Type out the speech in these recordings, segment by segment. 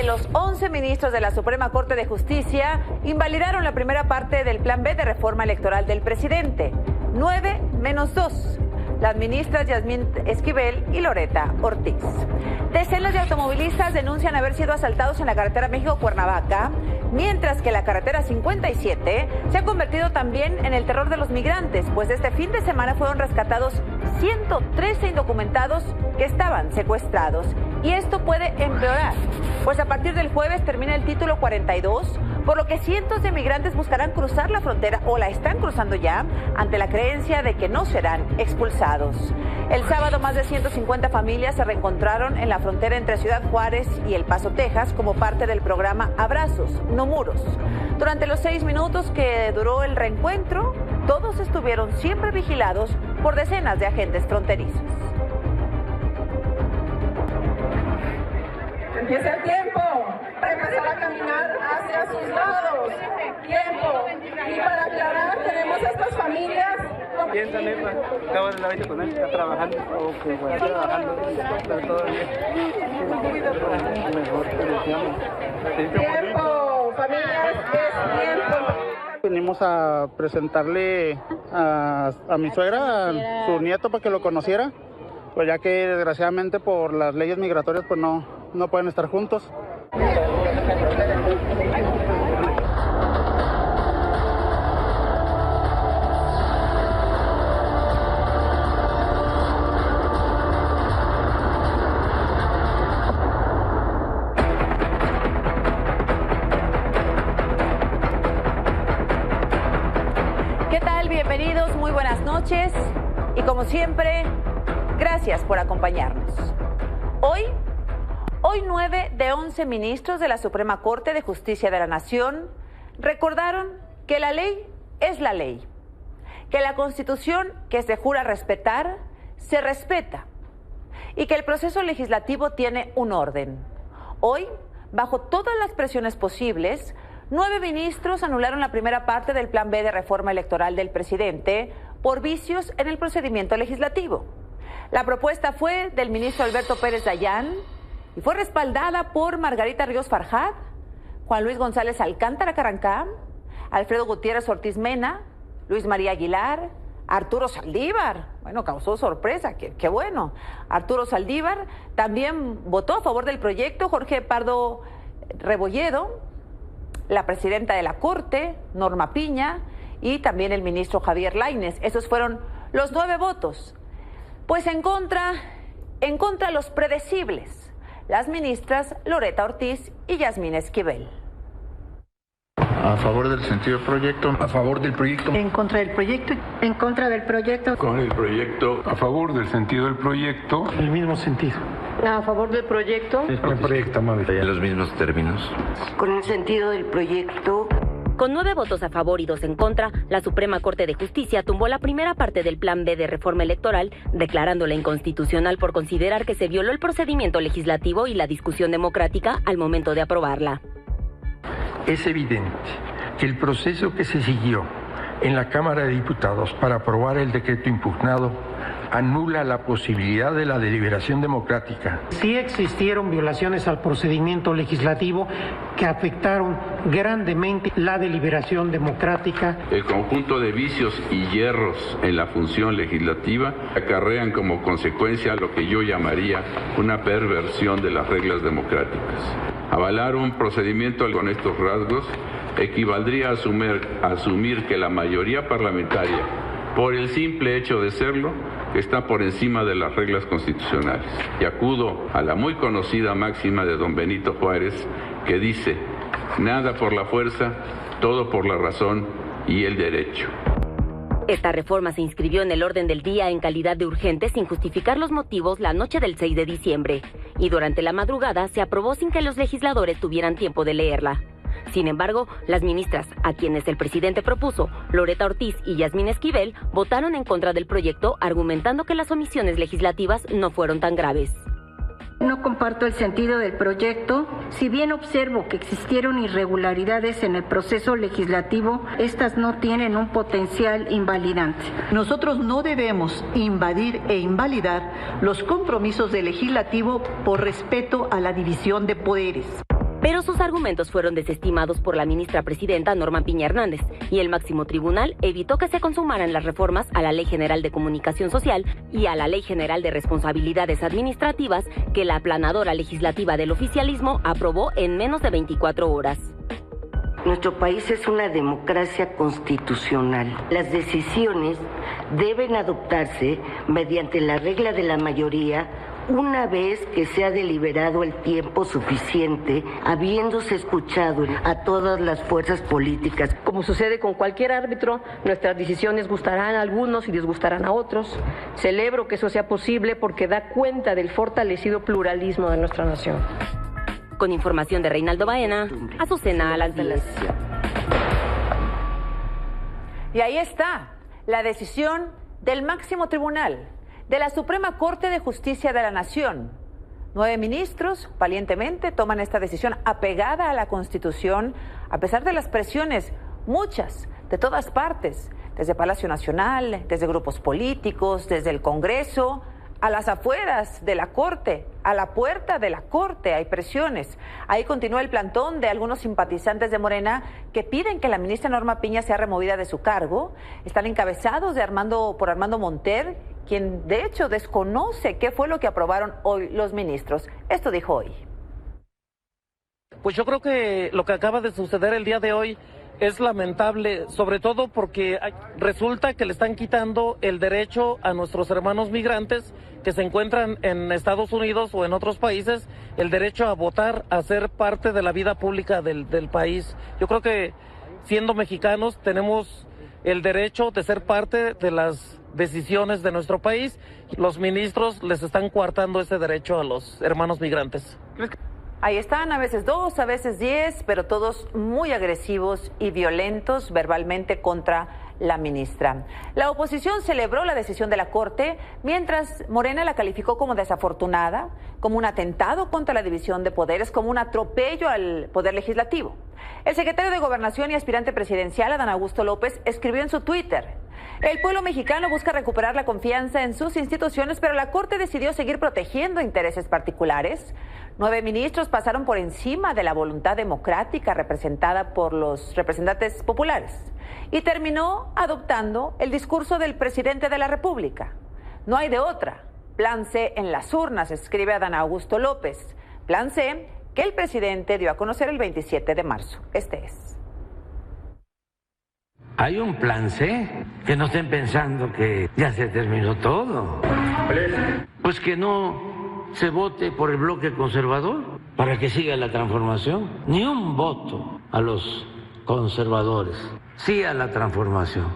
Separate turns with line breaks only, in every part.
los 11 ministros de la Suprema Corte de Justicia invalidaron la primera parte del Plan B de reforma electoral del presidente. 9 menos 2. Las ministras Yasmín Esquivel y Loretta Ortiz. Decenas de automovilistas denuncian haber sido asaltados en la carretera México-Cuernavaca, mientras que la carretera 57 se ha convertido también en el terror de los migrantes, pues este fin de semana fueron rescatados 113 indocumentados que estaban secuestrados. Y esto puede empeorar, pues a partir del jueves termina el título 42, por lo que cientos de migrantes buscarán cruzar la frontera o la están cruzando ya ante la creencia de que no serán expulsados. El sábado más de 150 familias se reencontraron en la frontera entre Ciudad Juárez y El Paso, Texas, como parte del programa Abrazos, no muros. Durante los 6 minutos que duró el reencuentro, todos estuvieron siempre vigilados por decenas de agentes fronterizos.
Empieza el tiempo para empezar a caminar hacia sus lados. Tiempo. Y para aclarar, tenemos a estas familias.
Piensa, Nefa. Acabo de la vista con él, está trabajando. Ok, bueno, está trabajando. Está todo bien.
Tiempo, familias, es tiempo.
Venimos a presentarle a mi suegra, a su nieto, para que lo conociera. Pues ya que desgraciadamente por las leyes migratorias pues no pueden estar juntos.
¿Qué tal? Bienvenidos, muy buenas noches y como siempre, gracias por acompañarnos. Hoy 9 de 11 ministros de la Suprema Corte de Justicia de la Nación recordaron que la ley es la ley, que la Constitución que se jura respetar, se respeta y que el proceso legislativo tiene un orden. Hoy, bajo todas las presiones posibles, 9 ministros anularon la primera parte del Plan B de reforma electoral del presidente por vicios en el procedimiento legislativo. La propuesta fue del ministro Alberto Pérez Dayán y fue respaldada por Margarita Ríos Farjat, Juan Luis González Alcántara Carancá, Alfredo Gutiérrez Ortiz Mena, Luis María Aguilar, Arturo Saldívar. Bueno, causó sorpresa, qué bueno. Arturo Saldívar también votó a favor del proyecto, Jorge Pardo Rebolledo, la presidenta de la Corte, Norma Piña, y también el ministro Javier Lainez. Esos fueron los 9 votos. Pues en contra los predecibles, las ministras Loretta Ortiz y Yasmín Esquivel.
A favor del sentido del proyecto.
A favor del proyecto.
En contra del proyecto. En contra del proyecto.
Con el proyecto.
A favor del sentido del proyecto.
En el mismo sentido.
A favor del proyecto.
El proyecto, madre.
En los mismos términos.
Con el sentido del proyecto.
Con 9 votos a favor y 2 en contra, la Suprema Corte de Justicia tumbó la primera parte del Plan B de reforma electoral, declarándola inconstitucional por considerar que se violó el procedimiento legislativo y la discusión democrática al momento de aprobarla.
Es evidente que el proceso que se siguió en la Cámara de Diputados para aprobar el decreto impugnado anula la posibilidad de la deliberación democrática.
Sí existieron violaciones al procedimiento legislativo que afectaron grandemente la deliberación democrática.
El conjunto de vicios y hierros en la función legislativa acarrean como consecuencia lo que yo llamaría una perversión de las reglas democráticas. Avalar un procedimiento con estos rasgos equivaldría a asumir que la mayoría parlamentaria, por el simple hecho de serlo, está por encima de las reglas constitucionales. Y acudo a la muy conocida máxima de don Benito Juárez, que dice: nada por la fuerza, todo por la razón y el derecho.
Esta reforma se inscribió en el orden del día en calidad de urgente sin justificar los motivos la noche del 6 de diciembre. Y durante la madrugada se aprobó sin que los legisladores tuvieran tiempo de leerla. Sin embargo, las ministras, a quienes el presidente propuso, Loretta Ortiz y Yasmín Esquivel, votaron en contra del proyecto, argumentando que las omisiones legislativas no fueron tan graves.
No comparto el sentido del proyecto. Si bien observo que existieron irregularidades en el proceso legislativo, estas no tienen un potencial invalidante.
Nosotros no debemos invadir e invalidar los compromisos del legislativo por respeto a la división de poderes.
Pero sus argumentos fueron desestimados por la ministra presidenta Norma Piña Hernández y el máximo tribunal evitó que se consumaran las reformas a la Ley General de Comunicación Social y a la Ley General de Responsabilidades Administrativas que la aplanadora legislativa del oficialismo aprobó en menos de 24 horas.
Nuestro país es una democracia constitucional. Las decisiones deben adoptarse mediante la regla de la mayoría una vez que se ha deliberado el tiempo suficiente, habiéndose escuchado a todas las fuerzas políticas.
Como sucede con cualquier árbitro, nuestras decisiones gustarán a algunos y disgustarán a otros. Celebro que eso sea posible porque da cuenta del fortalecido pluralismo de nuestra nación.
Con información de Reinaldo Baena, Azucena a las 10.
Y ahí está la decisión del máximo tribunal de la Suprema Corte de Justicia de la Nación. 9 ministros valientemente toman esta decisión apegada a la Constitución, a pesar de las presiones, muchas, de todas partes, desde Palacio Nacional, desde grupos políticos, desde el Congreso, a las afueras de la Corte, a la puerta de la Corte hay presiones. Ahí continúa el plantón de algunos simpatizantes de Morena que piden que la ministra Norma Piña sea removida de su cargo. Están encabezados por Armando Monter, quien de hecho desconoce qué fue lo que aprobaron hoy los ministros. Esto dijo hoy.
Pues yo creo que lo que acaba de suceder el día de hoy es lamentable, sobre todo porque resulta que le están quitando el derecho a nuestros hermanos migrantes que se encuentran en Estados Unidos o en otros países, el derecho a votar, a ser parte de la vida pública del país. Yo creo que siendo mexicanos tenemos el derecho de ser parte de las decisiones de nuestro país. Los ministros les están coartando ese derecho a los hermanos migrantes.
Ahí están, a veces 2, a veces 10, pero todos muy agresivos y violentos verbalmente contra la ministra. La oposición celebró la decisión de la Corte, mientras Morena la calificó como desafortunada, como un atentado contra la división de poderes, como un atropello al Poder Legislativo. El secretario de Gobernación y aspirante presidencial, Adán Augusto López, escribió en su Twitter: el pueblo mexicano busca recuperar la confianza en sus instituciones, pero la Corte decidió seguir protegiendo intereses particulares. 9 ministros pasaron por encima de la voluntad democrática representada por los representantes populares y terminó adoptando el discurso del presidente de la República. No hay de otra. Plan C en las urnas, escribe Adán Augusto López. Plan C que el presidente dio a conocer el 27 de marzo. Este es.
Hay un plan C, que no estén pensando que ya se terminó todo. Pues que no se vote por el bloque conservador para que siga la transformación. Ni un voto a los conservadores, sí a la transformación.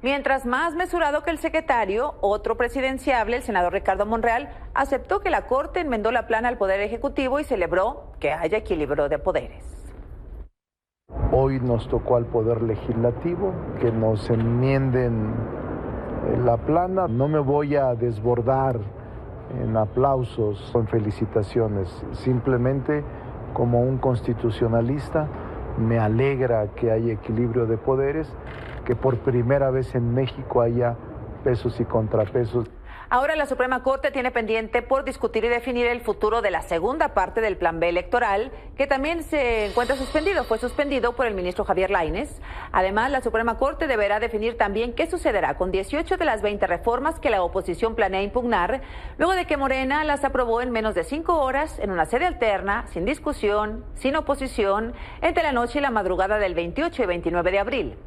Mientras más mesurado que el secretario, otro presidenciable, el senador Ricardo Monreal, aceptó que la Corte enmendó la plana al Poder Ejecutivo y celebró que haya equilibrio de poderes.
Hoy nos tocó al Poder Legislativo que nos enmienden la plana. No me voy a desbordar en aplausos o en felicitaciones, simplemente como un constitucionalista me alegra que haya equilibrio de poderes, que por primera vez en México haya pesos y contrapesos.
Ahora la Suprema Corte tiene pendiente por discutir y definir el futuro de la segunda parte del Plan B electoral, que también se encuentra suspendido. Fue suspendido por el ministro Javier Lainez. Además, la Suprema Corte deberá definir también qué sucederá con 18 de las 20 reformas que la oposición planea impugnar, luego de que Morena las aprobó en menos de 5 horas, en una sede alterna, sin discusión, sin oposición, entre la noche y la madrugada del 28 y 29 de abril.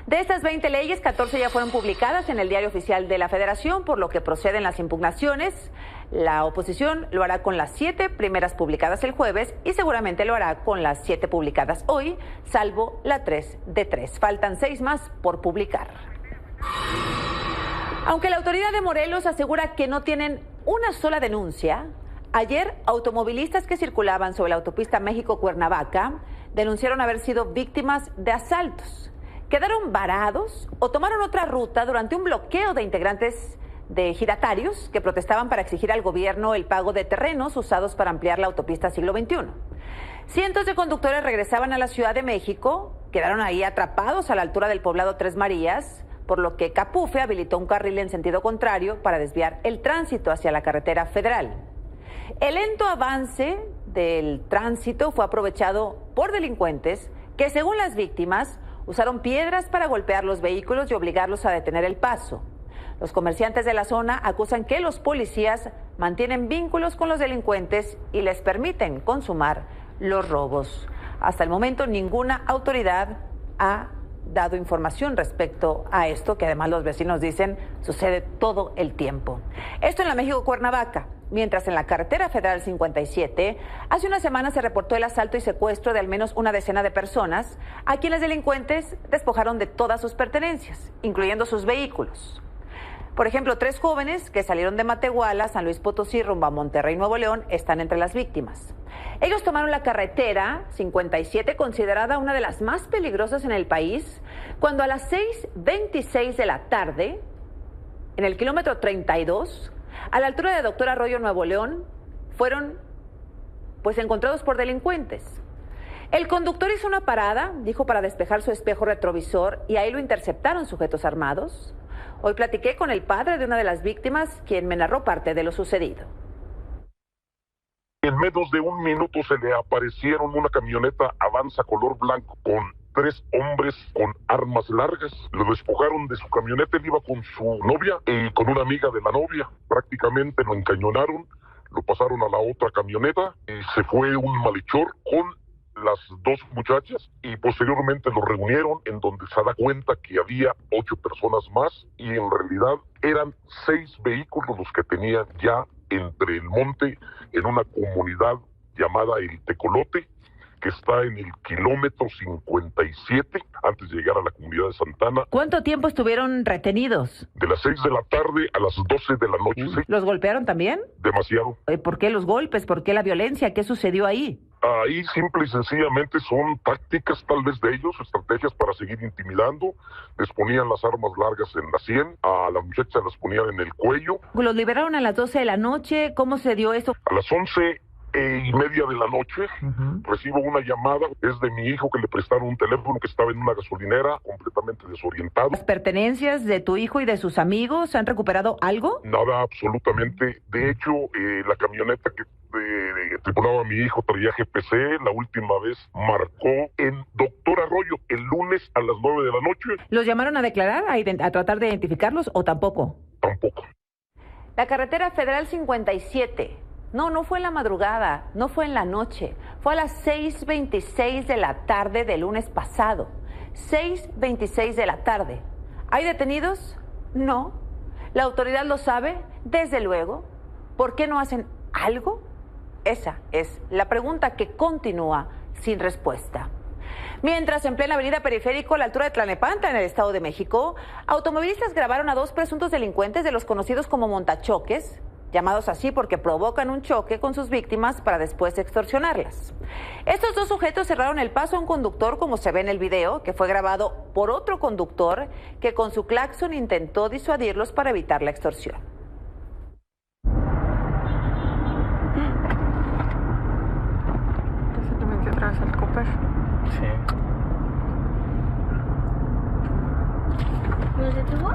De estas 20 leyes, 14 ya fueron publicadas en el Diario Oficial de la Federación, por lo que proceden las impugnaciones. La oposición lo hará con las 7 primeras publicadas el jueves y seguramente lo hará con las 7 publicadas hoy, salvo la 3 de 3. Faltan 6 más por publicar. Aunque la autoridad de Morelos asegura que no tienen una sola denuncia, ayer automovilistas que circulaban sobre la autopista México-Cuernavaca denunciaron haber sido víctimas de asaltos. Quedaron varados o tomaron otra ruta durante un bloqueo de integrantes de ejidatarios que protestaban para exigir al gobierno el pago de terrenos usados para ampliar la autopista Siglo XXI. Cientos de conductores regresaban a la Ciudad de México, quedaron ahí atrapados a la altura del poblado Tres Marías, por lo que Capufe habilitó un carril en sentido contrario para desviar el tránsito hacia la carretera federal. El lento avance del tránsito fue aprovechado por delincuentes que, según las víctimas, usaron piedras para golpear los vehículos y obligarlos a detener el paso. Los comerciantes de la zona acusan que los policías mantienen vínculos con los delincuentes y les permiten consumar los robos. Hasta el momento, ninguna autoridad ha dado información respecto a esto, que además los vecinos dicen sucede todo el tiempo. Esto en la México Cuernavaca. Mientras en la carretera federal 57, hace una semana se reportó el asalto y secuestro de al menos una decena de personas a quienes delincuentes despojaron de todas sus pertenencias, incluyendo sus vehículos. Por ejemplo, 3 jóvenes que salieron de Matehuala, San Luis Potosí, rumbo a Monterrey, Nuevo León, están entre las víctimas. Ellos tomaron la carretera 57, considerada una de las más peligrosas en el país, cuando a las 6:26 de la tarde, en el kilómetro 32, a la altura de Doctor Arroyo, Nuevo León, fueron encontrados por delincuentes. El conductor hizo una parada, dijo, para despejar su espejo retrovisor, y ahí lo interceptaron sujetos armados. Hoy platiqué con el padre de una de las víctimas, quien me narró parte de lo sucedido.
En menos de un minuto se le aparecieron una camioneta Avanza color blanco con 3 hombres con armas largas. Lo despojaron de su camioneta, él iba con su novia y con una amiga de la novia. Prácticamente lo encañonaron, lo pasaron a la otra camioneta y se fue un malhechor con las 2 muchachas y posteriormente lo reunieron, en donde se da cuenta que había 8 personas más y en realidad eran 6 vehículos los que tenían ya entre el monte en una comunidad llamada El Tecolote, que está en el kilómetro 57 antes de llegar a la comunidad de Santana.
¿Cuánto tiempo estuvieron retenidos?
De las 6 de la tarde a las 12 de la noche. ¿Sí?
¿Los golpearon también?
Demasiado.
¿Por qué los golpes? ¿Por qué la violencia? ¿Qué sucedió ahí?
Ahí simple y sencillamente son tácticas tal vez de ellos, estrategias para seguir intimidando. Les ponían las armas largas en la sien, a la muchacha las ponían en el cuello.
¿Los liberaron a las 12 de la noche? ¿Cómo se dio eso?
A las 11:30 de la noche, recibo una llamada, es de mi hijo, que le prestaron un teléfono, que estaba en una gasolinera completamente desorientado.
¿Las pertenencias de tu hijo y de sus amigos han recuperado algo?
Nada, absolutamente. De hecho, la camioneta que tripulaba a mi hijo traía GPC, la última vez marcó en Doctor Arroyo el lunes a las 9 de la noche.
¿Los llamaron a declarar, a tratar de identificarlos o tampoco?
Tampoco.
La carretera federal 57... No fue en la madrugada, no fue en la noche, fue a las 6:26 de la tarde del lunes pasado. 6:26 de la tarde. ¿Hay detenidos? No. ¿La autoridad lo sabe? Desde luego. ¿Por qué no hacen algo? Esa es la pregunta que continúa sin respuesta. Mientras, en plena avenida Periférico, a la altura de Tlalnepantla, en el Estado de México, automovilistas grabaron a 2 presuntos delincuentes de los conocidos como montachoques, llamados así porque provocan un choque con sus víctimas para después extorsionarlas. Estos 2 sujetos cerraron el paso a un conductor, como se ve en el video, que fue grabado por otro conductor que con su claxon intentó disuadirlos para evitar la extorsión.
¿Ya se te metió otra vez el Cooper?
Sí.
¿No se detuvo?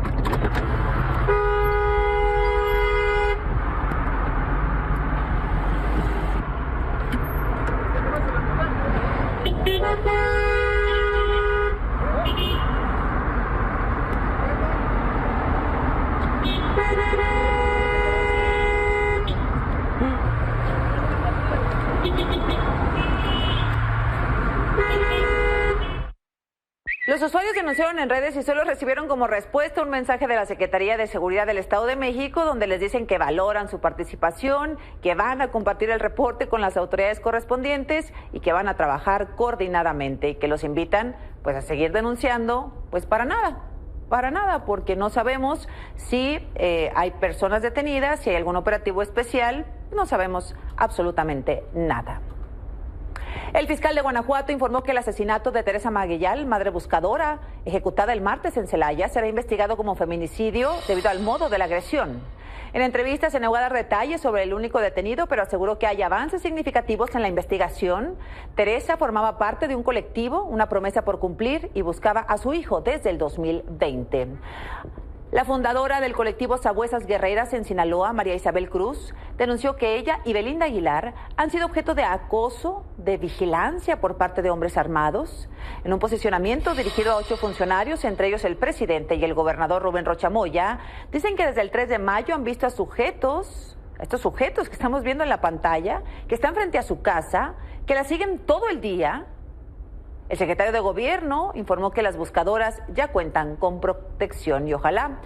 Los usuarios denunciaron en redes y solo recibieron como respuesta un mensaje de la Secretaría de Seguridad del Estado de México, donde les dicen que valoran su participación, que van a compartir el reporte con las autoridades correspondientes y que van a trabajar coordinadamente, y que los invitan a seguir denunciando, para nada, porque no sabemos si hay personas detenidas, si hay algún operativo especial, no sabemos absolutamente nada. El fiscal de Guanajuato informó que el asesinato de Teresa Maguillal, madre buscadora, ejecutada el martes en Celaya, será investigado como feminicidio debido al modo de la agresión. En entrevistas se negó a dar detalles sobre el único detenido, pero aseguró que hay avances significativos en la investigación. Teresa formaba parte de un colectivo, una promesa por cumplir, y buscaba a su hijo desde el 2020. La fundadora del colectivo Sabuesas Guerreras en Sinaloa, María Isabel Cruz, denunció que ella y Belinda Aguilar han sido objeto de acoso, de vigilancia por parte de hombres armados. En un posicionamiento dirigido a 8 funcionarios, entre ellos el presidente y el gobernador Rubén Rocha Moya, dicen que desde el 3 de mayo han visto a estos sujetos que estamos viendo en la pantalla, que están frente a su casa, que la siguen todo el día. El secretario de Gobierno informó que las buscadoras ya cuentan con protección y ojalá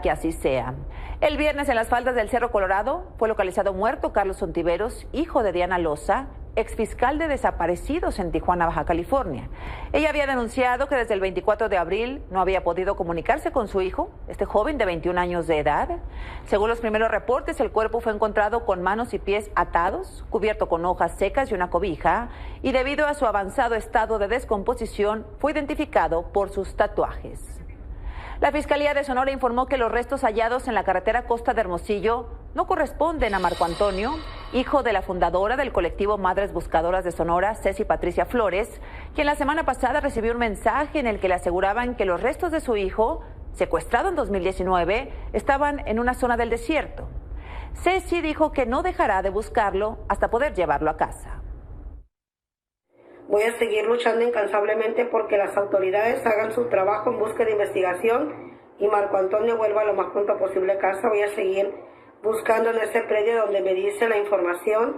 que así sea. El viernes en las faldas del Cerro Colorado fue localizado muerto Carlos Ontiveros, hijo de Diana Loza, exfiscal de desaparecidos en Tijuana, Baja California. Ella había denunciado que desde el 24 de abril no había podido comunicarse con su hijo, este joven de 21 años de edad. Según los primeros reportes, el cuerpo fue encontrado con manos y pies atados, cubierto con hojas secas y una cobija, y debido a su avanzado estado de descomposición, fue identificado por sus tatuajes. La Fiscalía de Sonora informó que los restos hallados en la carretera Costa de Hermosillo no corresponden a Marco Antonio, hijo de la fundadora del colectivo Madres Buscadoras de Sonora, Ceci Patricia Flores, quien la semana pasada recibió un mensaje en el que le aseguraban que los restos de su hijo, secuestrado en 2019, estaban en una zona del desierto. Ceci dijo que no dejará de buscarlo hasta poder llevarlo a casa.
Voy a seguir luchando incansablemente porque las autoridades hagan su trabajo en búsqueda de investigación y Marco Antonio vuelva lo más pronto posible a casa. Voy a seguir buscando en ese predio donde me dice la información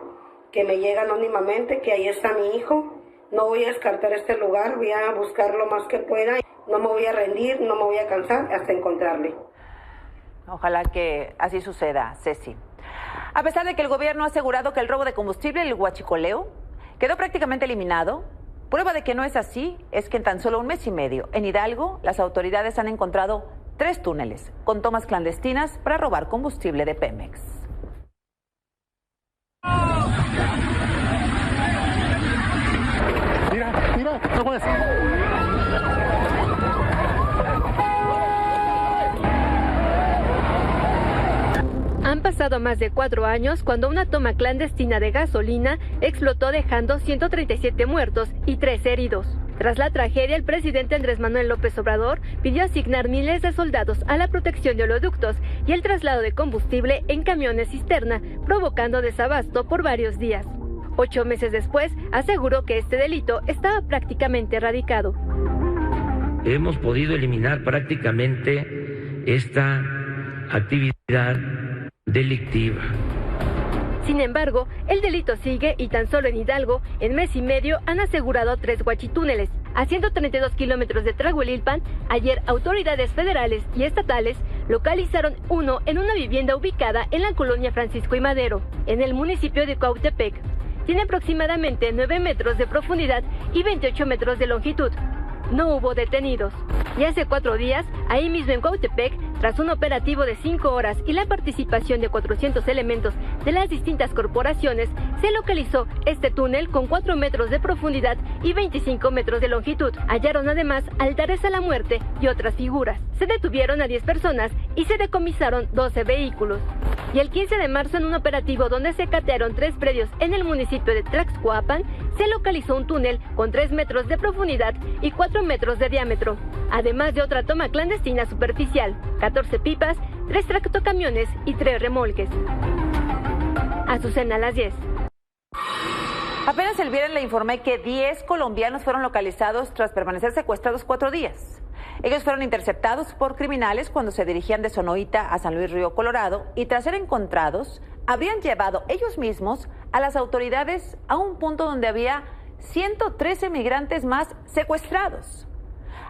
que me llega anónimamente, que ahí está mi hijo. No voy a descartar este lugar, voy a buscar lo más que pueda. No me voy a rendir, no me voy a cansar hasta encontrarle.
Ojalá que así suceda, Ceci. A pesar de que el gobierno ha asegurado que el robo de combustible y el huachicoleo quedó prácticamente eliminado, prueba de que no es así es que en tan solo un mes y medio, en Hidalgo, las autoridades han encontrado 3 túneles con tomas clandestinas para robar combustible de Pemex.
Mira, ¿cómo es?
Han pasado más de 4 años cuando una toma clandestina de gasolina explotó dejando 137 muertos y 3 heridos. Tras la tragedia, el presidente Andrés Manuel López Obrador pidió asignar miles de soldados a la protección de oleoductos y el traslado de combustible en camiones cisterna, provocando desabasto por varios días. 8 meses después, aseguró que este delito estaba prácticamente erradicado.
Hemos podido eliminar prácticamente esta actividad delictiva.
Sin embargo, el delito sigue y tan solo en Hidalgo, en mes y medio, han asegurado 3 huachitúneles. A 132 kilómetros de Trahuelilpan, ayer autoridades federales y estatales localizaron uno en una vivienda ubicada en la colonia Francisco y Madero, en el municipio de Cuautepec. Tiene aproximadamente 9 metros de profundidad y 28 metros de longitud. No hubo detenidos. Y hace 4 días, ahí mismo en Cuautepec, tras un operativo de 5 horas y la participación de 400 elementos de las distintas corporaciones, se localizó este túnel con 4 metros de profundidad y 25 metros de longitud. Hallaron además altares a la muerte y otras figuras. Se detuvieron a 10 personas y se decomisaron 12 vehículos. Y el 15 de marzo, en un operativo donde se catearon 3 predios en el municipio de Tlaxcoapan, se localizó un túnel con 3 metros de profundidad y 4 metros de diámetro, además de otra toma clandestina superficial, 14 pipas, 3 tractocamiones y 3 remolques. Azucena, las 10.
Apenas el viernes le informé que 10 colombianos fueron localizados tras permanecer secuestrados 4 días. Ellos fueron interceptados por criminales cuando se dirigían de Sonoita a San Luis Río Colorado y tras ser encontrados, habrían llevado ellos mismos a las autoridades a un punto donde había 113 migrantes más secuestrados.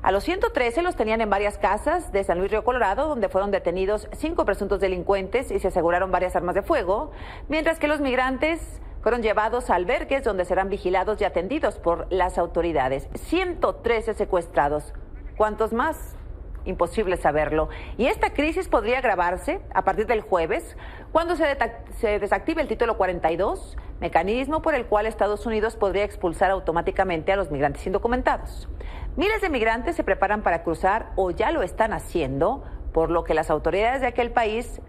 A los 113 los tenían en varias casas de San Luis Río Colorado, donde fueron detenidos 5 presuntos delincuentes y se aseguraron varias armas de fuego, mientras que los migrantes fueron llevados a albergues donde serán vigilados y atendidos por las autoridades. 113 secuestrados. ¿Cuántos más? Imposible saberlo. Y esta crisis podría agravarse a partir del jueves, cuando se desactive el título 42, mecanismo por el cual Estados Unidos podría expulsar automáticamente a los migrantes indocumentados. Miles de migrantes se preparan para cruzar o ya lo están haciendo, por lo que las autoridades de aquel país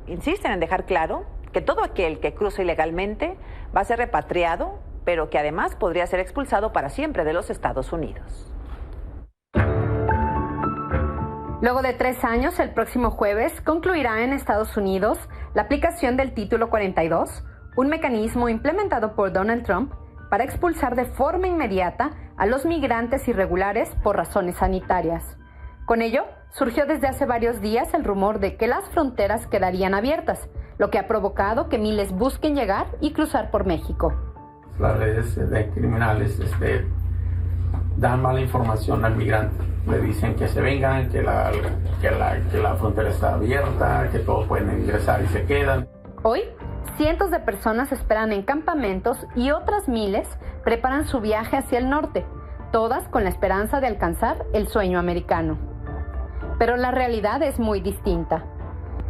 insisten en dejar claro que todo aquel que cruza ilegalmente va a ser repatriado, pero que además podría ser expulsado para siempre de los Estados Unidos.
Luego de 3 años, el próximo jueves concluirá en Estados Unidos la aplicación del Título 42, un mecanismo implementado por Donald Trump para expulsar de forma inmediata a los migrantes irregulares por razones sanitarias. Con ello, surgió desde hace varios días el rumor de que las fronteras quedarían abiertas, lo que ha provocado que miles busquen llegar y cruzar por México.
Las redes de criminales dan mala información al migrante. Le dicen que se vengan, que la frontera está abierta, que todos pueden ingresar y se quedan.
Hoy, cientos de personas esperan en campamentos y otras miles preparan su viaje hacia el norte, todas con la esperanza de alcanzar el sueño americano. Pero la realidad es muy distinta.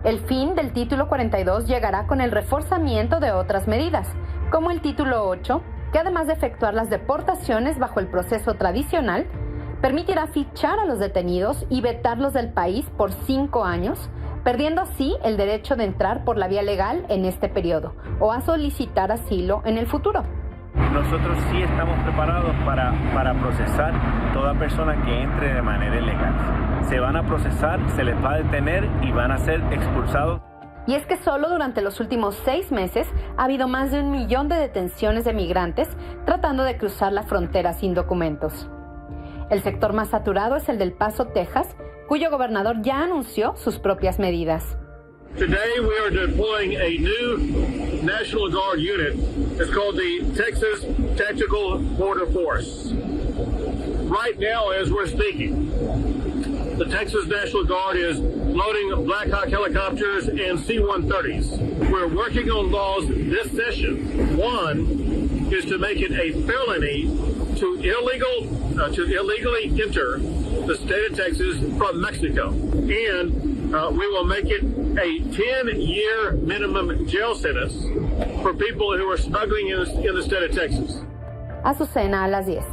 El fin del Título 42 llegará con el reforzamiento de otras medidas, como el Título 8, que además de efectuar las deportaciones bajo el proceso tradicional, permitirá fichar a los detenidos y vetarlos del país por 5 años, perdiendo así el derecho de entrar por la vía legal en este periodo o a solicitar asilo en el futuro.
Nosotros sí estamos preparados para procesar toda persona que entre de manera ilegal. Se van a procesar, se les va a detener y van a ser expulsados.
Y es que solo durante los últimos 6 meses ha habido más de 1 millón de detenciones de migrantes tratando de cruzar la frontera sin documentos. El sector más saturado es el del Paso, Texas, cuyo gobernador ya anunció sus propias medidas.
Today we are deploying a new National Guard unit. It's called the Texas Tactical Border Force. Right now, as we're speaking, the Texas National Guard is loading Black Hawk helicopters and C-130s. We're working on laws this session. One is to make it a felony to illegally enter the state of Texas from Mexico. And we will make it a 10-year minimum jail sentence for people who are smuggling in the state of Texas.
Azucena a las 10.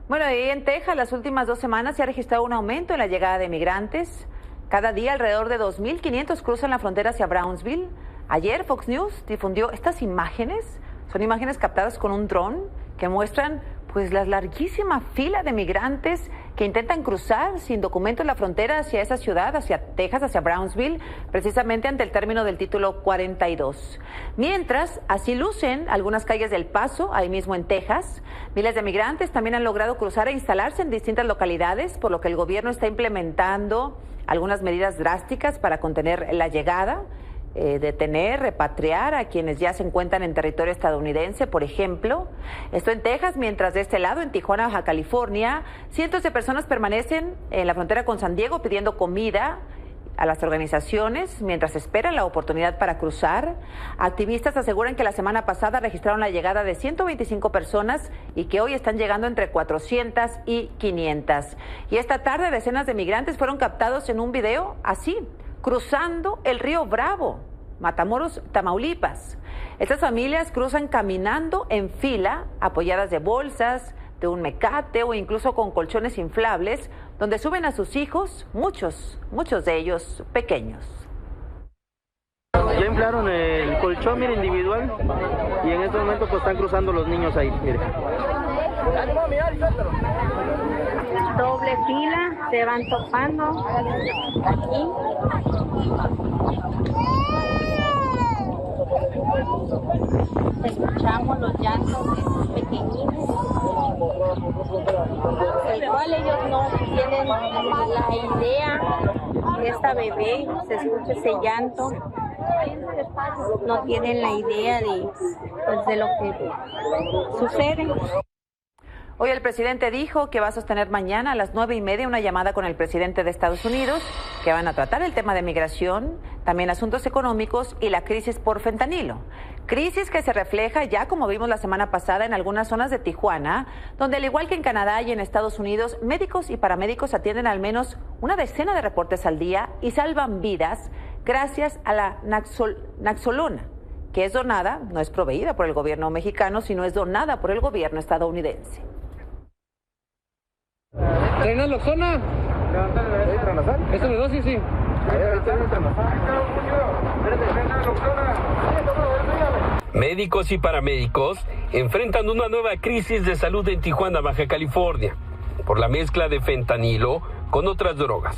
Bueno, y en Texas las últimas 2 semanas se ha registrado un aumento en la llegada de migrantes. Cada día alrededor de 2.500 cruzan la frontera hacia Brownsville. Ayer Fox News difundió estas imágenes. Son imágenes captadas con un dron que muestran pues la larguísima fila de migrantes que intentan cruzar sin documentos la frontera hacia esa ciudad, hacia Texas, hacia Brownsville, precisamente ante el término del Título 42. Mientras, así lucen algunas calles del Paso, ahí mismo en Texas. Miles de migrantes también han logrado cruzar e instalarse en distintas localidades, por lo que el gobierno está implementando algunas medidas drásticas para contener la llegada. Detener, repatriar a quienes ya se encuentran en territorio estadounidense, por ejemplo. Esto en Texas, mientras de este lado, en Tijuana, Baja California, cientos de personas permanecen en la frontera con San Diego pidiendo comida a las organizaciones mientras esperan la oportunidad para cruzar. Activistas aseguran que la semana pasada registraron la llegada de 125 personas y que hoy están llegando entre 400 y 500. Y esta tarde decenas de migrantes fueron captados en un video así, cruzando el río Bravo, Matamoros, Tamaulipas. Estas familias cruzan caminando en fila, apoyadas de bolsas, de un mecate o incluso con colchones inflables, donde suben a sus hijos, muchos de ellos pequeños.
Ya inflaron el colchón, mire, individual, y en este momento pues están cruzando los niños ahí, mire.
Doble fila, se van topando aquí. Escuchamos los llantos de esos pequeñitos. Igual ellos no tienen la idea de esta bebé, se escucha ese llanto. No tienen la idea de lo que sucede.
Hoy el presidente dijo que va a sostener mañana a las 9:30 una llamada con el presidente de Estados Unidos, que van a tratar el tema de migración, también asuntos económicos y la crisis por fentanilo. Crisis que se refleja ya, como vimos la semana pasada, en algunas zonas de Tijuana, donde al igual que en Canadá y en Estados Unidos, médicos y paramédicos atienden al menos una decena de reportes al día y salvan vidas gracias a la naxolona, que es donada, no es proveída por el gobierno mexicano, sino es donada por el gobierno estadounidense.
¿Traen naloxona? ¿Esto de dosis? Sí.
Médicos y paramédicos enfrentan una nueva crisis de salud en Tijuana, Baja California, por la mezcla de fentanilo con otras drogas.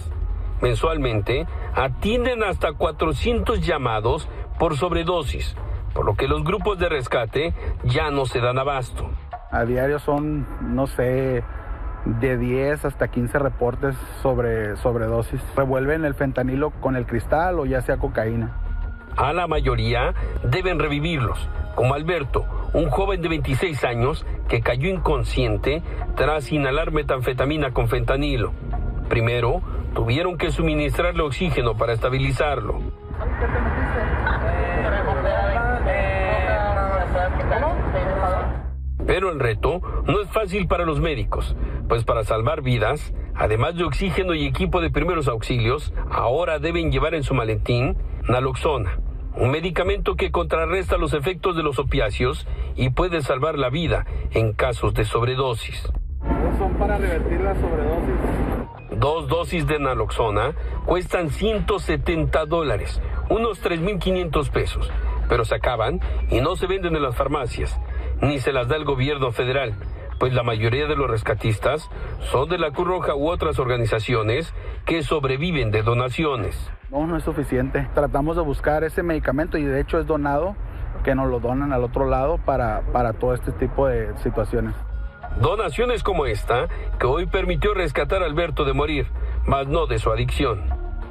Mensualmente atienden hasta 400 llamados por sobredosis, por lo que los grupos de rescate ya no se dan abasto.
A diario son, no sé, de 10 hasta 15 reportes sobre sobredosis. Revuelven el fentanilo con el cristal o ya sea cocaína.
A la mayoría deben revivirlos, como Alberto, un joven de 26 años que cayó inconsciente tras inhalar metanfetamina con fentanilo. Primero, tuvieron que suministrarle oxígeno para estabilizarlo. Pero el reto no es fácil para los médicos, pues para salvar vidas, además de oxígeno y equipo de primeros auxilios, ahora deben llevar en su maletín naloxona, un medicamento que contrarresta los efectos de los opiáceos y puede salvar la vida en casos de sobredosis.
Son para revertir la sobredosis.
2 dosis de naloxona cuestan $170, unos 3.500 pesos, pero se acaban y no se venden en las farmacias, ni se las da el gobierno federal, pues la mayoría de los rescatistas son de la Cruz Roja u otras organizaciones que sobreviven de donaciones.
No es suficiente. Tratamos de buscar ese medicamento y de hecho es donado, que nos lo donan al otro lado para todo este tipo de situaciones.
Donaciones como esta, que hoy permitió rescatar a Alberto de morir, mas no de su adicción.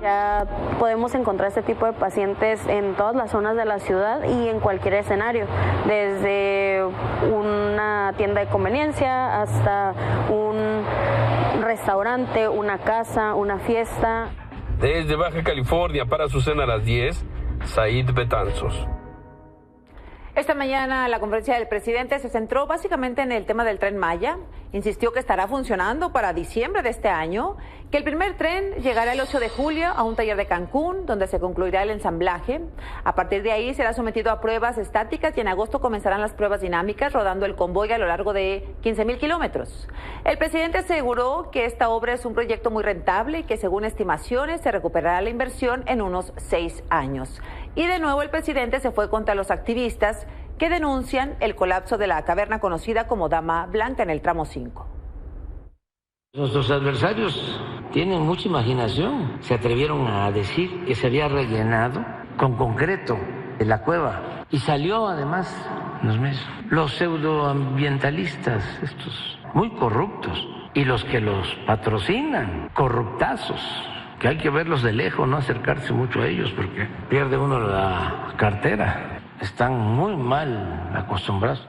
Ya podemos encontrar este tipo de pacientes en todas las zonas de la ciudad y en cualquier escenario, desde una tienda de conveniencia hasta un restaurante, una casa, una fiesta.
Desde Baja California para Azucena a las 10, Said Betanzos.
Esta mañana la conferencia del presidente se centró básicamente en el tema del Tren Maya. Insistió que estará funcionando para diciembre de este año, que el primer tren llegará el 8 de julio a un taller de Cancún, donde se concluirá el ensamblaje. A partir de ahí será sometido a pruebas estáticas y en agosto comenzarán las pruebas dinámicas, rodando el convoy a lo largo de 15,000 kilómetros. El presidente aseguró que esta obra es un proyecto muy rentable y que según estimaciones se recuperará la inversión en unos 6 años. Y de nuevo el presidente se fue contra los activistas que denuncian el colapso de la caverna conocida como Dama Blanca en el tramo 5.
Nuestros adversarios tienen mucha imaginación. Se atrevieron a decir que se había rellenado con concreto de la cueva. Y salió además los pseudoambientalistas, estos muy corruptos, y los que los patrocinan, corruptazos, que hay que verlos de lejos, no acercarse mucho a ellos porque pierde uno la cartera. Están muy mal acostumbrados.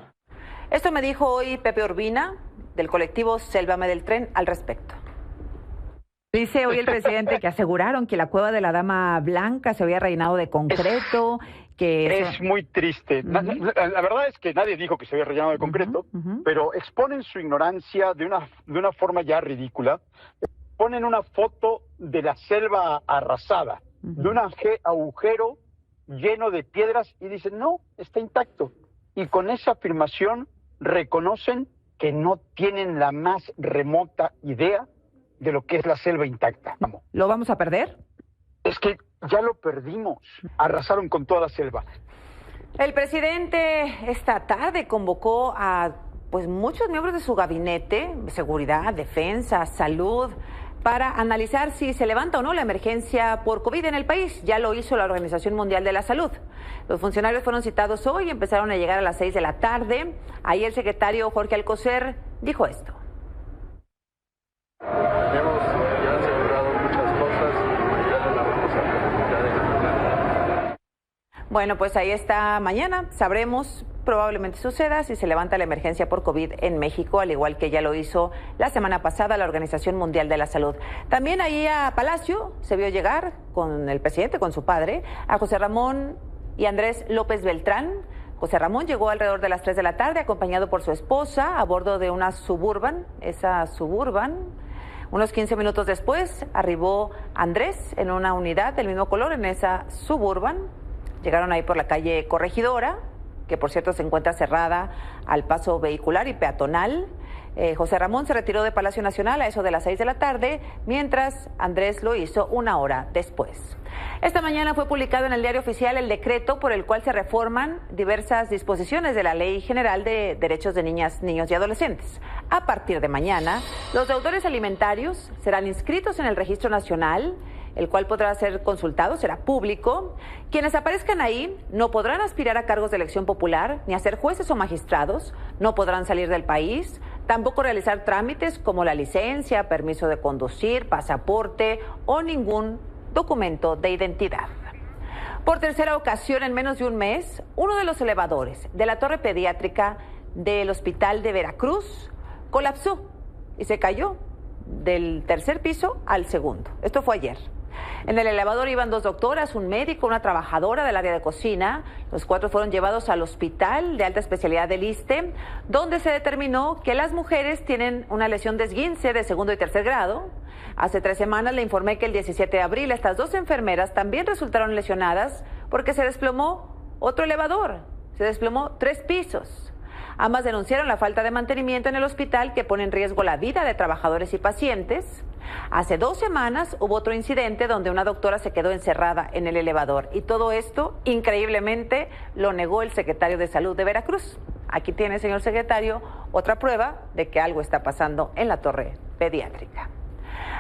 Esto me dijo hoy Pepe Urbina, del colectivo Sélvame del Tren, al respecto. Dice hoy el presidente que aseguraron que la cueva de la Dama Blanca se había rellenado de concreto, que...
Es muy triste. La verdad es que nadie dijo que se había rellenado de concreto, pero exponen su ignorancia de una forma ya ridícula. Ponen una foto de la selva arrasada, de un agujero lleno de piedras y dicen, no, está intacto. Y con esa afirmación reconocen que no tienen la más remota idea de lo que es la selva intacta. Vamos.
¿Lo vamos a perder?
Es que ya lo perdimos. Arrasaron con toda la selva.
El presidente esta tarde convocó a muchos miembros de su gabinete, seguridad, defensa, salud, para analizar si se levanta o no la emergencia por COVID en el país. Ya lo hizo la Organización Mundial de la Salud. Los funcionarios fueron citados hoy y empezaron a llegar a las 6 de la tarde. Ahí el secretario Jorge Alcocer dijo esto.
Hemos ya asegurado muchas cosas y ya la vamos a terminar.
Bueno, pues ahí está mañana. Sabremos, probablemente suceda, si se levanta la emergencia por COVID en México, al igual que ya lo hizo la semana pasada la Organización Mundial de la Salud. También ahí a Palacio se vio llegar con el presidente, con su padre, a José Ramón y Andrés López Beltrán. José Ramón llegó alrededor de las 3 de la tarde acompañado por su esposa a bordo de una Suburban, Unos 15 minutos después arribó Andrés en una unidad del mismo color en esa Suburban. Llegaron ahí por la calle Corregidora, que por cierto se encuentra cerrada al paso vehicular y peatonal. José Ramón se retiró de Palacio Nacional a eso de las 6 de la tarde, mientras Andrés lo hizo una hora después. Esta mañana fue publicado en el Diario Oficial el decreto por el cual se reforman diversas disposiciones de la Ley General de Derechos de Niñas, Niños y Adolescentes. A partir de mañana, los deudores alimentarios serán inscritos en el Registro Nacional, el cual podrá ser consultado, será público. Quienes aparezcan ahí no podrán aspirar a cargos de elección popular, ni a ser jueces o magistrados, no podrán salir del país, tampoco realizar trámites como la licencia, permiso de conducir, pasaporte o ningún documento de identidad. Por tercera ocasión en menos de un mes, uno de los elevadores de la torre pediátrica del Hospital de Veracruz colapsó y se cayó del tercer piso al segundo. Esto fue ayer. En el elevador iban 2 doctoras, un médico, una trabajadora del área de cocina. Los 4 fueron llevados al Hospital de Alta Especialidad del ISSSTE, donde se determinó que las mujeres tienen una lesión de esguince de 2º y 3er grado. Hace 3 semanas le informé que el 17 de abril estas 2 enfermeras también resultaron lesionadas porque se desplomó otro elevador. Se desplomó 3 pisos. Ambas denunciaron la falta de mantenimiento en el hospital que pone en riesgo la vida de trabajadores y pacientes. Hace 2 semanas hubo otro incidente donde una doctora se quedó encerrada en el elevador y todo esto, increíblemente, lo negó el secretario de Salud de Veracruz. Aquí tiene, señor secretario, otra prueba de que algo está pasando en la torre pediátrica.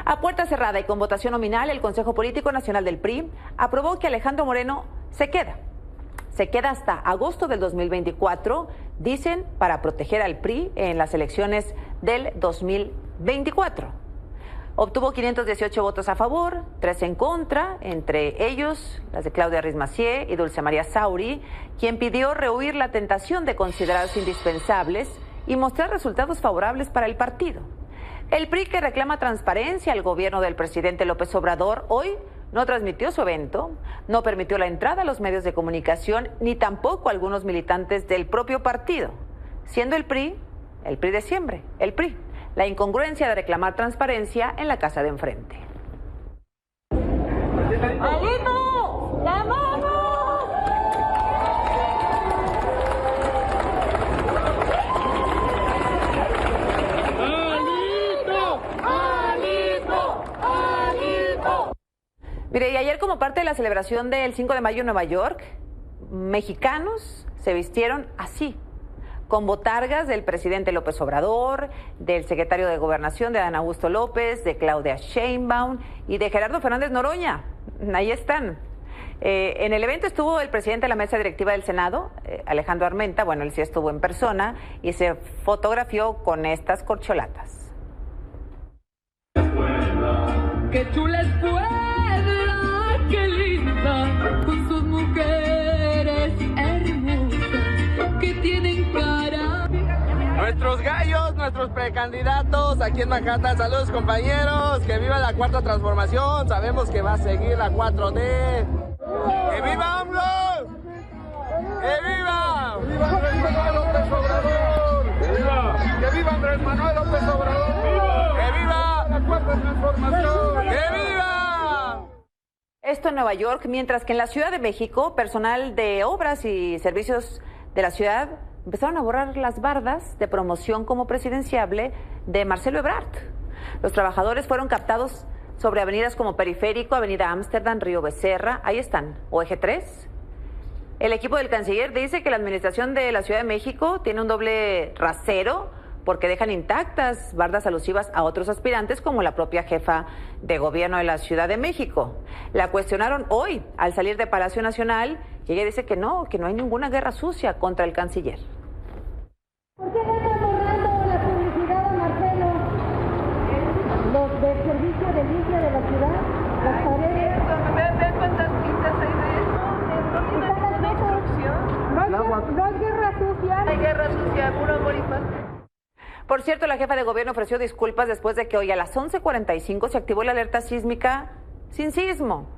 A puerta cerrada y con votación nominal, el Consejo Político Nacional del PRI aprobó que Alejandro Moreno se queda hasta agosto del 2024, dicen, para proteger al PRI en las elecciones del 2024. Obtuvo 518 votos a favor, 3 en contra, entre ellos las de Claudia Ruiz Massieu y Dulce María Sauri, quien pidió rehuir la tentación de considerarse indispensables y mostrar resultados favorables para el partido. El PRI, que reclama transparencia al gobierno del presidente López Obrador, hoy no transmitió su evento, no permitió la entrada a los medios de comunicación, ni tampoco a algunos militantes del propio partido, siendo el PRI de siempre, el PRI, la incongruencia de reclamar transparencia en la casa de enfrente.
¡Alito! ¡La mano!
Mire, y ayer, como parte de la celebración del 5 de mayo en Nueva York, mexicanos se vistieron así, con botargas del presidente López Obrador, del secretario de Gobernación, de Adán Augusto López, de Claudia Sheinbaum y de Gerardo Fernández Noroña. Ahí están. En el evento estuvo el presidente de la mesa directiva del Senado, Alejandro Armenta. Bueno, él sí estuvo en persona y se fotografió con estas corcholatas.
¡Qué chula es Puebla! ¡Qué linda! Con sus mujeres hermosas que tienen cara.
Nuestros gallos, nuestros precandidatos aquí en Manhattan. Saludos, compañeros. Que viva la cuarta transformación. Sabemos que va a seguir la 4T. ¡Que viva AMLO! ¡Que viva!
¡Que viva Andrés Manuel López Obrador! ¡Que viva! ¡Que viva Andrés Manuel López Obrador! ¡Viva!
¡Que viva
la cuarta transformación!
¡Que viva!
Esto en Nueva York, mientras que en la Ciudad de México, personal de obras y servicios de la ciudad empezaron a borrar las bardas de promoción como presidenciable de Marcelo Ebrard. Los trabajadores fueron captados sobre avenidas como Periférico, Avenida Ámsterdam, Río Becerra, ahí están, o Eje 3. El equipo del canciller dice que la administración de la Ciudad de México tiene un doble rasero porque dejan intactas bardas alusivas a otros aspirantes como la propia jefa de gobierno de la Ciudad de México. La cuestionaron hoy al salir de Palacio Nacional y ella dice que no hay ninguna guerra sucia contra el canciller.
¿Por qué no están borrando la publicidad a Marcelo? Los del servicio de limpia de la ciudad, las paredes. ¿Ven cuántas pintas hay de eso? ¿Están las fotos? No es guerra sucia. No hay guerra sucia, puro amor y paz.
Por cierto, la jefa de gobierno ofreció disculpas después de que hoy a las 11:45 se activó la alerta sísmica sin sismo.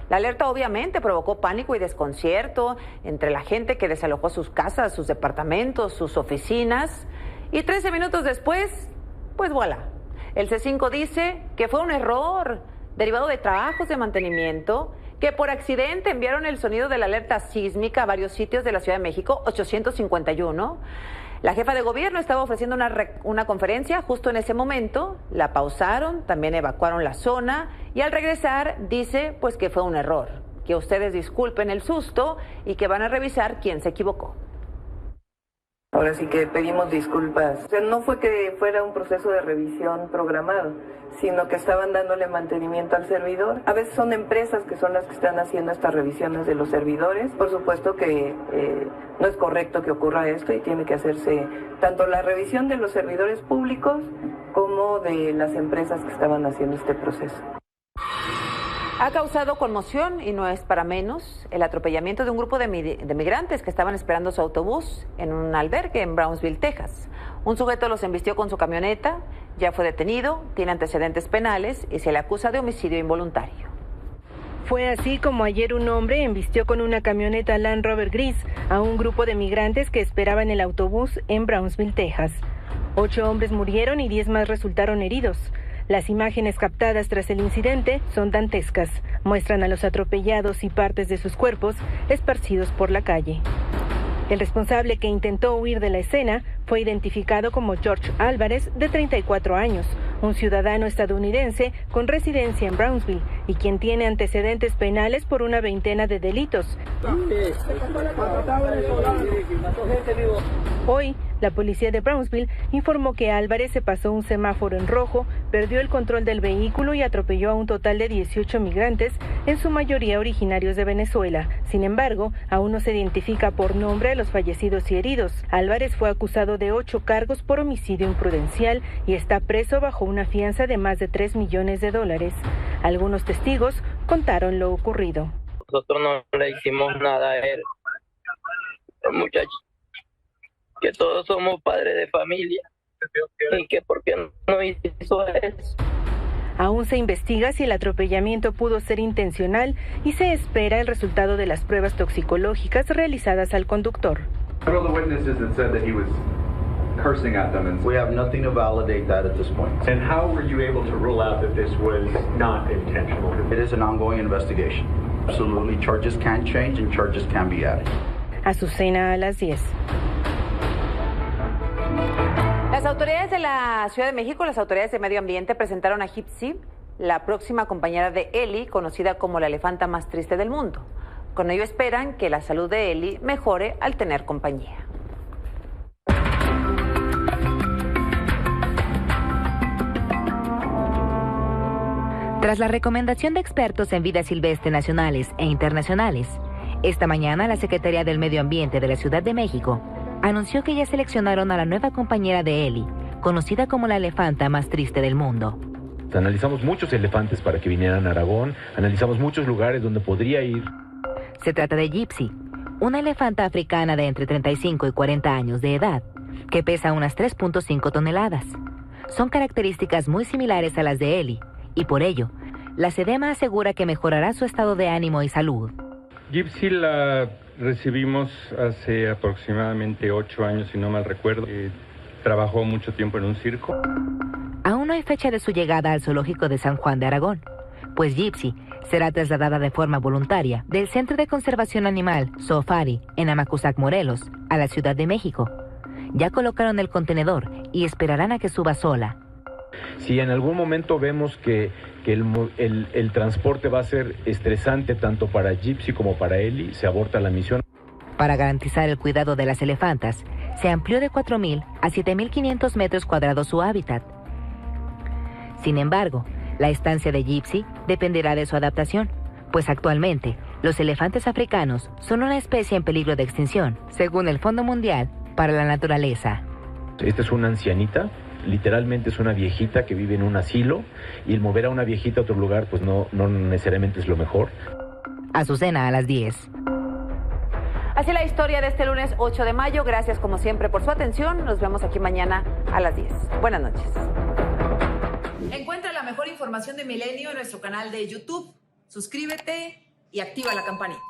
La alerta obviamente provocó pánico y desconcierto entre la gente que desalojó sus casas, sus departamentos, sus oficinas. Y 13 minutos después, pues voilà. El C5 dice que fue un error derivado de trabajos de mantenimiento, que por accidente enviaron el sonido de la alerta sísmica a varios sitios de la Ciudad de México, 851. La jefa de gobierno estaba ofreciendo una conferencia justo en ese momento, la pausaron, también evacuaron la zona y al regresar dice pues que fue un error, que ustedes disculpen el susto y que van a revisar quién se equivocó.
Ahora sí que pedimos disculpas. O sea, no fue que fuera un proceso de revisión programado, sino que estaban dándole mantenimiento al servidor. A veces son empresas que son las que están haciendo estas revisiones de los servidores. Por supuesto que no es correcto que ocurra esto y tiene que hacerse tanto la revisión de los servidores públicos como de las empresas que estaban haciendo este proceso.
Ha causado conmoción y no es para menos el atropellamiento de un grupo de migrantes que estaban esperando su autobús en un albergue en Brownsville, Texas. Un sujeto los embistió con su camioneta, ya fue detenido, tiene antecedentes penales y se le acusa de homicidio involuntario.
Fue así como ayer un hombre embistió con una camioneta Land Rover gris a un grupo de migrantes que esperaban el autobús en Brownsville, Texas. 8 hombres murieron y 10 más resultaron heridos. Las imágenes captadas tras el incidente son dantescas. Muestran a los atropellados y partes de sus cuerpos esparcidos por la calle. El responsable que intentó huir de la escena fue identificado como George Álvarez, de 34 años, un ciudadano estadounidense con residencia en Brownsville y quien tiene antecedentes penales por una veintena de delitos. Hoy, la policía de Brownsville informó que Álvarez se pasó un semáforo en rojo, perdió el control del vehículo y atropelló a un total de 18 migrantes, en su mayoría originarios de Venezuela. Sin embargo, aún no se identifica por nombre a los fallecidos y heridos. Álvarez fue acusado de 8 cargos por homicidio imprudencial y está preso bajo una fianza de más de $3 millones. Algunos testigos contaron lo ocurrido.
Nosotros no le hicimos nada a él. Muchachos, que todos somos padres de familia y que por qué no hizo eso.
Aún se investiga si el atropellamiento pudo ser intencional y se espera el resultado de las pruebas toxicológicas realizadas al conductor.
Cursing at them, and we have nothing to validate that at this point.
And how were you able to rule out that this was not intentional?
It is an ongoing investigation. Absolutely, charges can change and charges can be added.
Azucena a las 10.
Las autoridades de la Ciudad de México, las autoridades de medio ambiente presentaron a Gypsy, la próxima compañera de Ellie, conocida como la elefanta más triste del mundo. Con ello esperan que la salud de Ellie mejore al tener compañía.
Tras la recomendación de expertos en vida silvestre nacionales e internacionales, esta mañana la Secretaría del Medio Ambiente de la Ciudad de México anunció que ya seleccionaron a la nueva compañera de Ellie, conocida como la elefanta más triste del mundo.
Analizamos muchos elefantes para que vinieran a Aragón, analizamos muchos lugares donde podría ir.
Se trata de Gypsy, una elefanta africana de entre 35 y 40 años de edad, que pesa unas 3.5 toneladas. Son características muy similares a las de Ellie, y por ello, la SEDEMA asegura que mejorará su estado de ánimo y salud.
Gypsy la recibimos hace aproximadamente 8 años, si no mal recuerdo. Trabajó mucho tiempo en un circo.
Aún no hay fecha de su llegada al zoológico de San Juan de Aragón, pues Gypsy será trasladada de forma voluntaria del Centro de Conservación Animal Sofari en Amacuzac, Morelos, a la Ciudad de México. Ya colocaron el contenedor y esperarán a que suba sola.
Si en algún momento vemos que el transporte va a ser estresante tanto para Gypsy como para Ellie, se aborta la misión.
Para garantizar el cuidado de las elefantas, se amplió de 4.000 a 7.500 metros cuadrados su hábitat. Sin embargo, la estancia de Gypsy dependerá de su adaptación, pues actualmente los elefantes africanos son una especie en peligro de extinción, según el Fondo Mundial para la Naturaleza.
Esta es una ancianita. Literalmente es una viejita que vive en un asilo y el mover a una viejita a otro lugar pues no necesariamente es lo mejor.
Azucena a las 10.
Así la historia de este lunes 8 de mayo. Gracias como siempre por su atención. Nos vemos aquí mañana a las 10. Buenas noches. Encuentra la mejor información de Milenio en nuestro canal de YouTube. Suscríbete y activa la campanita.